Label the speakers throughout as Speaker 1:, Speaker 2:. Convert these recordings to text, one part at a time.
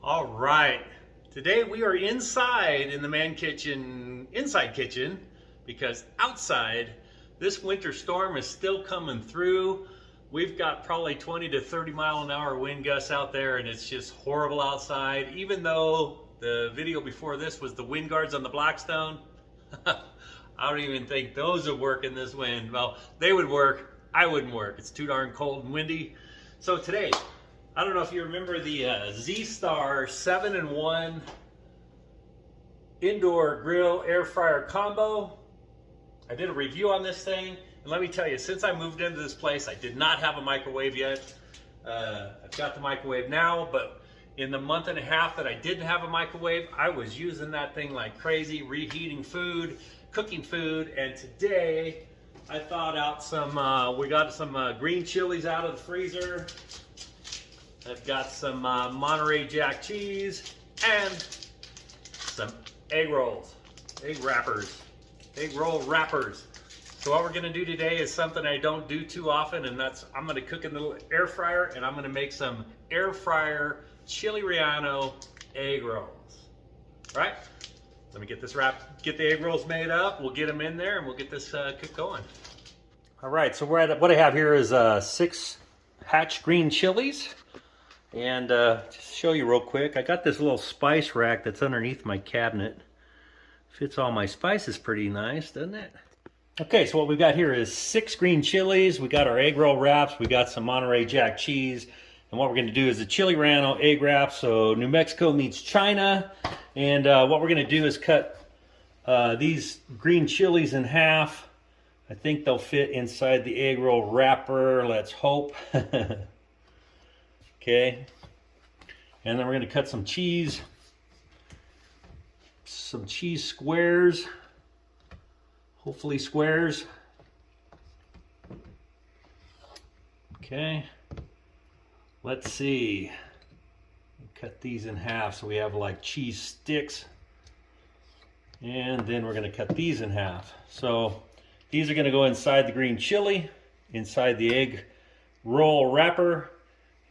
Speaker 1: All right, today we are inside in the ManKitchen inside kitchen because outside this winter storm is still coming through. We've got probably 20 to 30 mile an hour wind gusts out there and it's just horrible outside. Even though the video before this was the wind guards on the Blackstone, I don't even think those would work in this wind. Well, they would work, I wouldn't work. It's too darn cold and windy. So today, I don't know if you remember the Zstar 7-in-1 indoor grill air fryer combo. I did a review on this thing, and let me tell you, since I moved into this place, I did not have a microwave yet. I've got the microwave now, but in the month and a half that I didn't have a microwave, I was using that thing like crazy, reheating food, cooking food, and today I thawed out some, we got some green chilies out of the freezer. I've got some Monterey Jack cheese and some egg rolls, egg roll wrappers. So what we're gonna do today is something I don't do too often, and that's I'm gonna cook in the air fryer, and I'm gonna make some air fryer Chile Relleno egg rolls. All right, let me get this get the egg rolls made up. We'll get them in there, and we'll get this cook going. All right, so what I have here is 6 Hatch Green Chiles. And just show you real quick, I got this little spice rack that's underneath my cabinet. Fits all my spices pretty nice, doesn't it? Okay, so what we've got here is 6 green chilies. We got our egg roll wraps. We got some Monterey Jack cheese. And what we're going to do is a Chile Relleno egg wrap. So New Mexico meets China. And what we're going to do is cut these green chilies in half. I think they'll fit inside the egg roll wrapper. Let's hope. Okay, and then we're going to cut some cheese squares, hopefully squares. Okay, let's see, cut these in half so we have like cheese sticks, and then we're going to cut these in half. So these are going to go inside the green chili, inside the egg roll wrapper,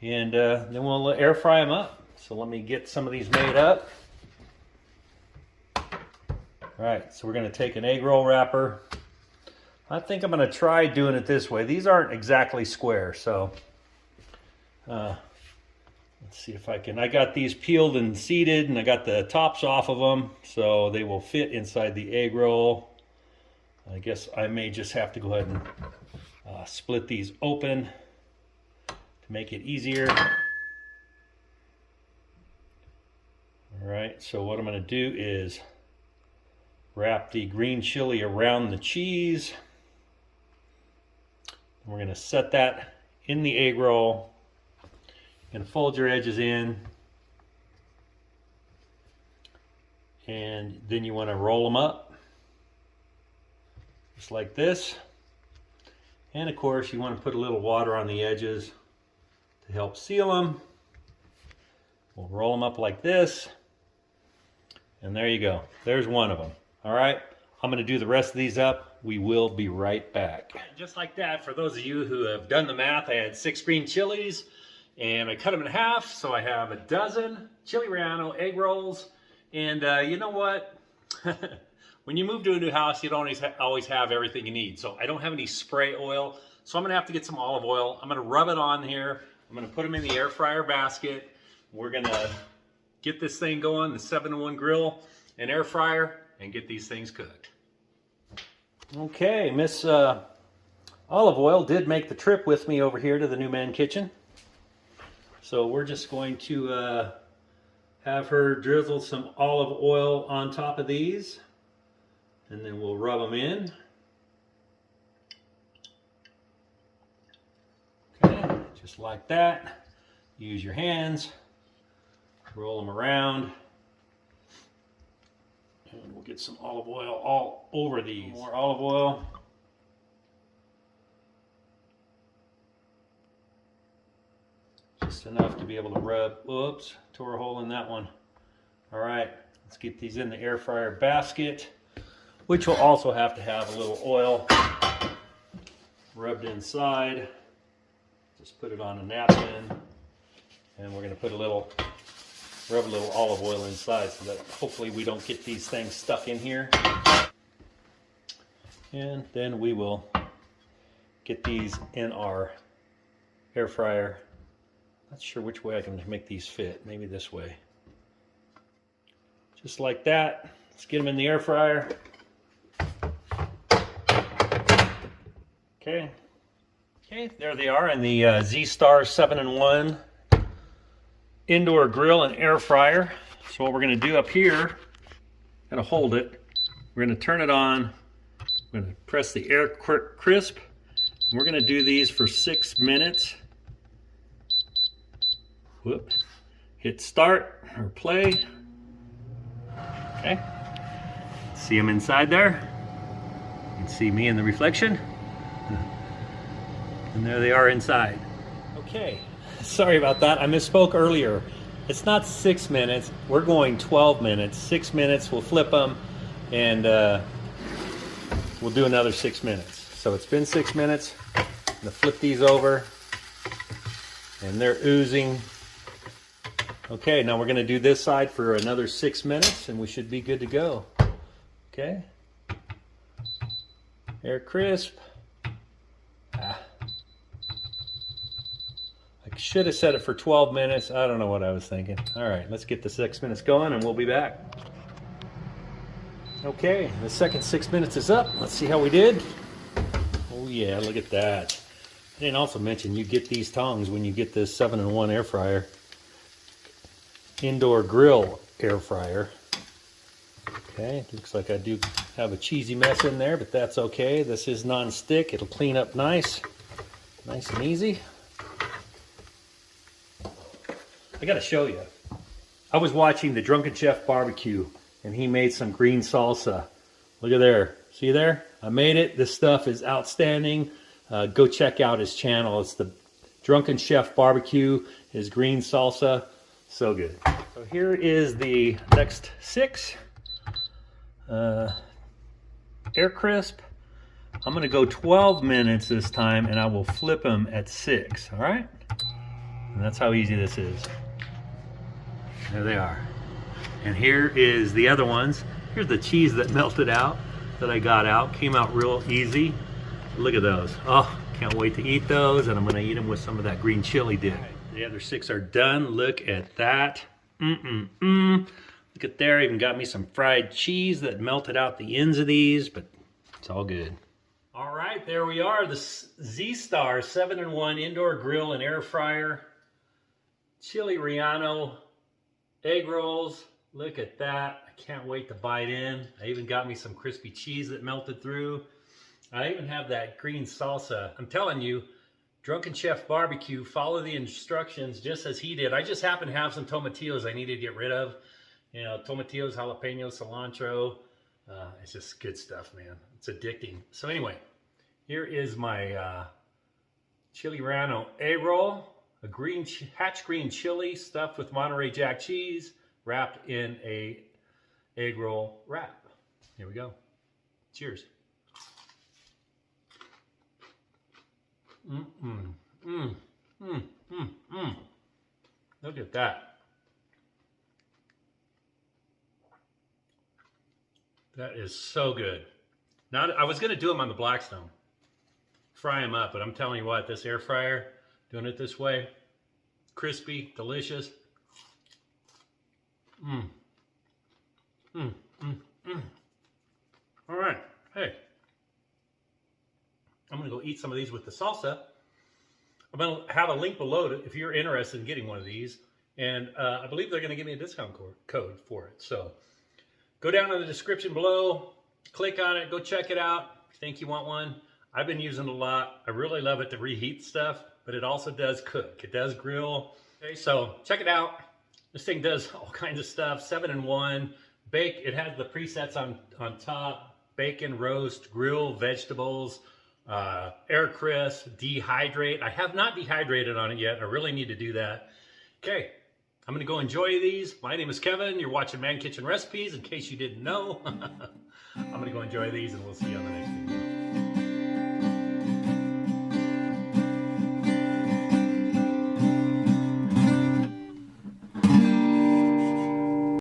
Speaker 1: and then we'll air fry them up. So let me get some of these made up. All right, so we're going to take an egg roll wrapper. I think I'm going to try doing it this way. These aren't exactly square, so let's see if I can. I got these peeled and seeded, and I got the tops off of them, so they will fit inside the egg roll. I guess I may just have to go ahead and split these open to make it easier. All right, so what I'm going to do is wrap the green chili around the cheese. And we're going to set that in the egg roll. You're going to fold your edges in, and then you want to roll them up just like this. And of course you want to put a little water on the edges to help seal them. We'll roll them up like this, and there you go. There's one of them. All right, I'm going to do the rest of these up. We will be right back. Just like that, for those of you who have done the math, I had 6 green chilies and I cut them in half, so I have a dozen Chile Relleno egg rolls. And you know what? When you move to a new house, you don't always have everything you need. So I don't have any spray oil, so I'm going to have to get some olive oil. I'm going to rub it on here. I'm going to put them in the air fryer basket. We're going to get this thing going, the 7-in-1 grill and air fryer, and get these things cooked. Okay, Miss Olive Oil did make the trip with me over here to the new ManKitchen. So we're just going to have her drizzle some olive oil on top of these, and then we'll rub them in. Okay, just like that. Use your hands, roll them around, and we'll get some olive oil all over these. More olive oil. Just enough to be able to rub. Whoops, tore a hole in that one. All right, let's get these in the air fryer basket, which will also have to have a little oil rubbed inside. Just put it on a napkin, and we're going to put a little rub a little olive oil inside so that hopefully we don't get these things stuck in here. And then we will get these in our air fryer. Not sure which way I can make these fit. Maybe this way. Just like that. Let's get them in the air fryer. Okay. Okay, there they are in the Zstar 7-in-1 indoor grill and air fryer. So what we're going to do up here, going to hold it. We're going to turn it on. We're going to press the air crisp. And we're going to do these for 6 minutes. Whoop. Hit start or play. Okay. See them inside there. You can see me in the reflection. And there they are inside. Okay. Sorry about that. I misspoke earlier. It's not 6 minutes. We're going 12 minutes. 6 minutes. We'll flip them and we'll do another 6 minutes. So it's been 6 minutes. I'm going to flip these over and they're oozing. Okay, now we're going to do this side for another 6 minutes and we should be good to go. Okay. Air crisp. I should have set it for 12 minutes. I don't know what I was thinking. All right, let's get the 6 minutes going and we'll be back. Okay, the second 6 minutes is up. Let's see how we did. Oh yeah, look at that. I didn't also mention you get these tongs when you get this 7-in-1 air fryer. Indoor grill air fryer. Okay, looks like I do have a cheesy mess in there, but that's okay. This is non-stick. It'll clean up nice. Nice and easy. I gotta show you. I was watching the Drunken Chef barbecue and he made some green salsa. Look at there. See there? I made it. This stuff is outstanding. Go check out his channel. It's the Drunken Chef barbecue. His green salsa. So good. So here is the next 6. Air crisp. I'm going to go 12 minutes this time and I will flip them at 6. All right? And that's how easy this is. There they are. And here is the other ones. Here's the cheese that melted out, that I got out. Came out real easy. Look at those. Oh, can't wait to eat those. And I'm going to eat them with some of that green chili dip. The other 6 are done. Look at that. Look at there. Even got me some fried cheese that melted out the ends of these, but it's all good. All right, there we are. The Zstar 7-in-1 indoor grill and air fryer. Chile Relleno Egg Rolls. Look at that. I can't wait to bite in. I even got me some crispy cheese that melted through. I even have that green salsa. I'm telling you, Drunken Chef Barbecue, follow the instructions just as he did. I just happen to have some tomatillos I need to get rid of. You know, tomatillos, jalapenos, cilantro. It's just good stuff, man. It's addicting. So anyway, here is my Chile Relleno egg roll. A Hatch Green Chile stuffed with Monterey Jack cheese, wrapped in a egg roll wrap. Here we go. Cheers. Look at that. That is so good. Now, I was going to do them on the Blackstone, fry them up, but I'm telling you what, this air fryer, doing it this way, crispy, delicious. All right, hey, I'm going to go eat some of these with the salsa. I'm going to have a link below if you're interested in getting one of these, and I believe they're going to give me a discount code for it. So go down in the description below, click on it, go check it out if you think you want one. I've been using it a lot. I really love it to reheat stuff, but it also does cook. It does grill. Okay, so check it out. This thing does all kinds of stuff. 7-in-1. Bake. It has the presets on top. Bacon, roast, grill, vegetables, air crisp, dehydrate. I have not dehydrated on it yet. I really need to do that. Okay, I'm going to go enjoy these. My name is Kevin. You're watching Man Kitchen Recipes, in case you didn't know. I'm going to go enjoy these, and we'll see you on the next video.